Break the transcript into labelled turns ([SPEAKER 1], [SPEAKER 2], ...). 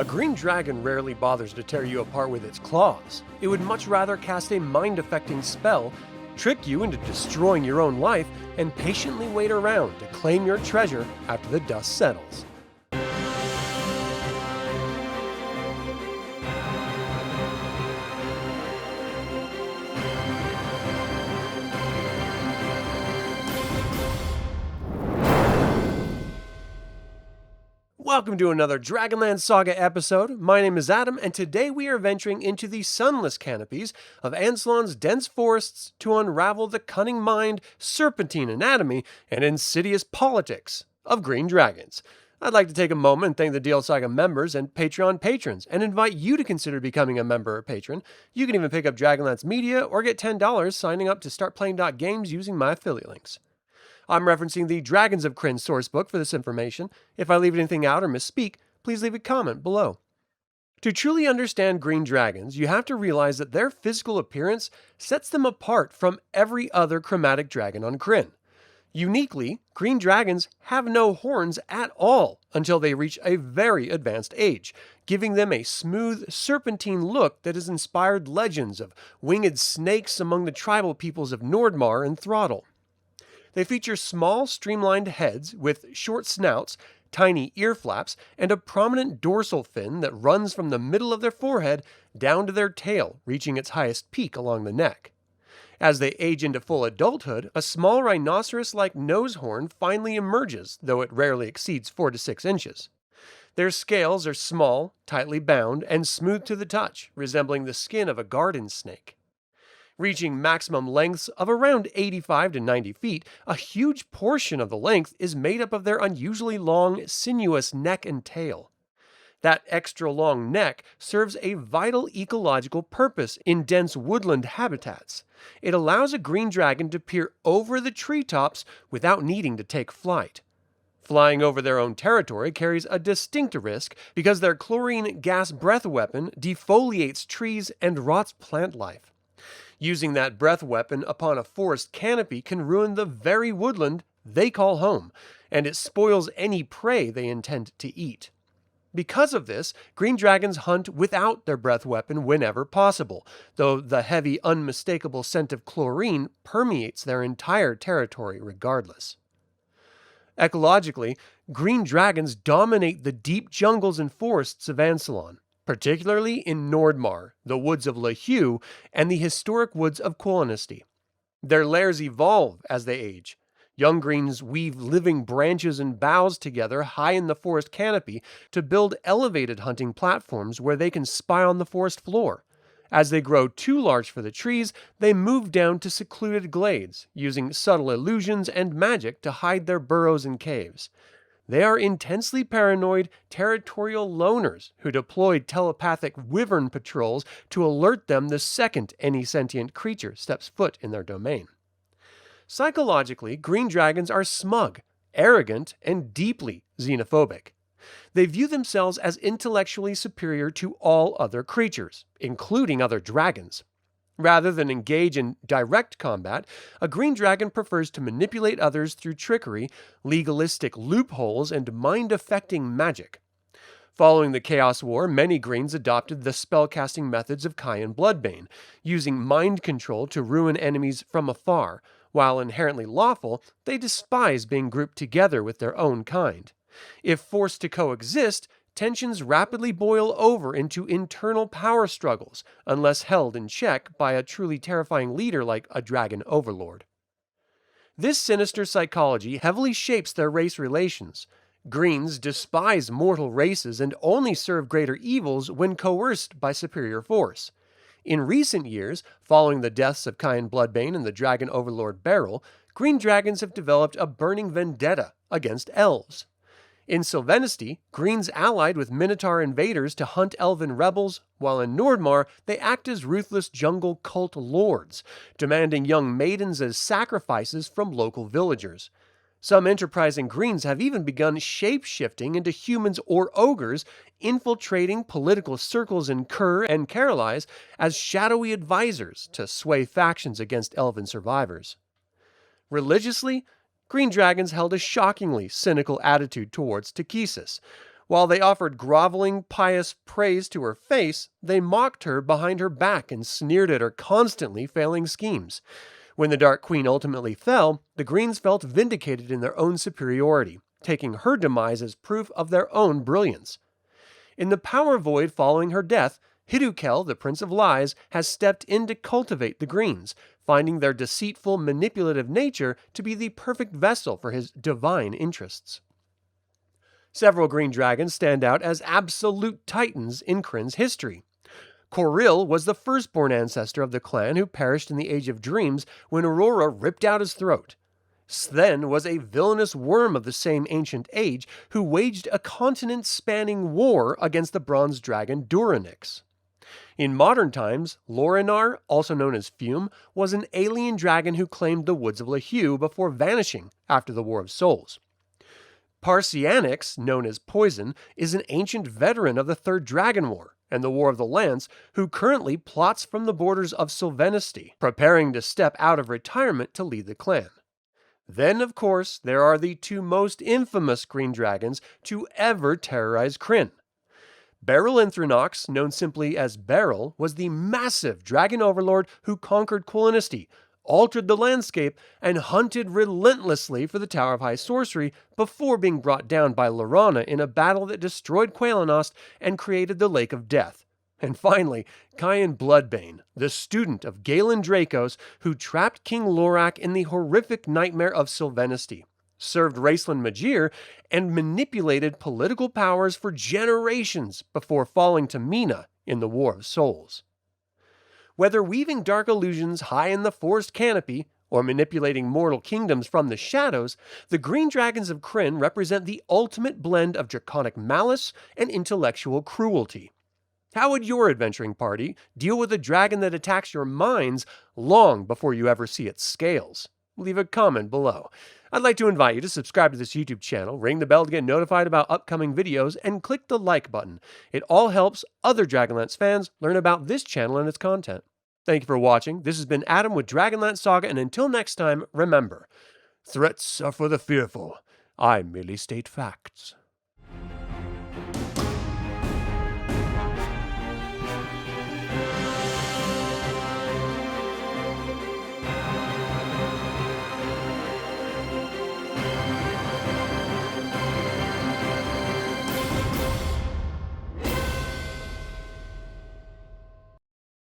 [SPEAKER 1] A green dragon rarely bothers to tear you apart with its claws. It would much rather cast a mind-affecting spell, trick you into destroying your own life, and patiently wait around to claim your treasure after the dust settles. Welcome to another DragonLance Saga episode. My name is Adam, and today we are venturing into the sunless canopies of Ansalon's dense forests to unravel the cunning mind, serpentine anatomy, and insidious politics of green dragons. I'd like to take a moment and thank the DL Saga members and Patreon patrons, and invite you to consider becoming a member or patron. You can even pick up Dragonlance Media or get $10 signing up to start playing games using my affiliate links. I'm referencing the Dragons of Krynn sourcebook for this information. If I leave anything out or misspeak, please leave a comment below. To truly understand green dragons, you have to realize that their physical appearance sets them apart from every other chromatic dragon on Krynn. Uniquely, green dragons have no horns at all until they reach a very advanced age, giving them a smooth, serpentine look that has inspired legends of winged snakes among the tribal peoples of Nordmar and Throttle. They feature small, streamlined heads with short snouts, tiny ear flaps, and a prominent dorsal fin that runs from the middle of their forehead down to their tail, reaching its highest peak along the neck. As they age into full adulthood, a small rhinoceros-like nose horn finally emerges, though it rarely exceeds 4 to 6 inches. Their scales are small, tightly bound, and smooth to the touch, resembling the skin of a garden snake. Reaching maximum lengths of around 85 to 90 feet, a huge portion of the length is made up of their unusually long, sinuous neck and tail. That extra long neck serves a vital ecological purpose in dense woodland habitats. It allows a green dragon to peer over the treetops without needing to take flight. Flying over their own territory carries a distinct risk because their chlorine gas breath weapon defoliates trees and rots plant life. Using that breath weapon upon a forest canopy can ruin the very woodland they call home, and it spoils any prey they intend to eat. Because of this, green dragons hunt without their breath weapon whenever possible, though the heavy, unmistakable scent of chlorine permeates their entire territory regardless. Ecologically, green dragons dominate the deep jungles and forests of Ansalon, particularly in Nordmar, the woods of Lyons, and the historic woods of Qualinesti. Their lairs evolve as they age. Young greens weave living branches and boughs together high in the forest canopy to build elevated hunting platforms where they can spy on the forest floor. As they grow too large for the trees, they move down to secluded glades, using subtle illusions and magic to hide their burrows and caves. They are intensely paranoid, territorial loners who deploy telepathic wyvern patrols to alert them the second any sentient creature steps foot in their domain. Psychologically, green dragons are smug, arrogant, and deeply xenophobic. They view themselves as intellectually superior to all other creatures, including other dragons. Rather than engage in direct combat, a green dragon prefers to manipulate others through trickery, legalistic loopholes, and mind-affecting magic. Following the Chaos War, many greens adopted the spellcasting methods of Cyan Bloodbane, using mind control to ruin enemies from afar. While inherently lawful, they despise being grouped together with their own kind. If forced to coexist, tensions rapidly boil over into internal power struggles, unless held in check by a truly terrifying leader like a dragon overlord. This sinister psychology heavily shapes their race relations. Greens despise mortal races and only serve greater evils when coerced by superior force. In recent years, following the deaths of Cyan Bloodbane and the dragon overlord Beryl, green dragons have developed a burning vendetta against elves. In Sylvanesti, Greens allied with Minotaur invaders to hunt elven rebels, while in Nordmar they act as ruthless jungle cult lords, demanding young maidens as sacrifices from local villagers. Some enterprising Greens have even begun shape-shifting into humans or ogres, infiltrating political circles in Kerr and Carolise as shadowy advisors to sway factions against elven survivors. Religiously, green dragons held a shockingly cynical attitude towards Takesis. While they offered groveling, pious praise to her face, they mocked her behind her back and sneered at her constantly failing schemes. When the Dark Queen ultimately fell, the Greens felt vindicated in their own superiority, taking her demise as proof of their own brilliance. In the power void following her death, Hidukel, the Prince of Lies, has stepped in to cultivate the Greens, finding their deceitful, manipulative nature to be the perfect vessel for his divine interests. Several green dragons stand out as absolute titans in Krynn's history. Koril was the firstborn ancestor of the clan who perished in the Age of Dreams when Aurora ripped out his throat. Sven was a villainous worm of the same ancient age who waged a continent-spanning war against the bronze dragon Duranix. In modern times, Lorinar, also known as Fume, was an alien dragon who claimed the Woods of Lehew before vanishing after the War of Souls. Parcianix, known as Poison, is an ancient veteran of the Third Dragon War and the War of the Lance who currently plots from the borders of Qualinesti, preparing to step out of retirement to lead the clan. Then, of course, there are the two most infamous green dragons to ever terrorize Krynn. Beryl Inthronox, known simply as Beryl, was the massive dragon overlord who conquered Qualinesti, altered the landscape, and hunted relentlessly for the Tower of High Sorcery before being brought down by Laurana in a battle that destroyed Qualinesti and created the Lake of Death. And finally, Cyan Bloodbane, the student of Galen Dracos who trapped King Lorak in the horrific nightmare of Sylvanesti, served Raceland Magir, and manipulated political powers for generations before falling to Mina in the War of Souls. Whether weaving dark illusions high in the forest canopy, or manipulating mortal kingdoms from the shadows, the green dragons of Krynn represent the ultimate blend of draconic malice and intellectual cruelty. How would your adventuring party deal with a dragon that attacks your minds long before you ever see its scales? Leave a comment below. I'd like to invite you to subscribe to this YouTube channel, ring the bell to get notified about upcoming videos, and click the like button. It all helps other DragonLance fans learn about this channel and its content. Thank you for watching. This has been Adam with DragonLance Saga, and until next time, remember, threats are for the fearful. I merely state facts.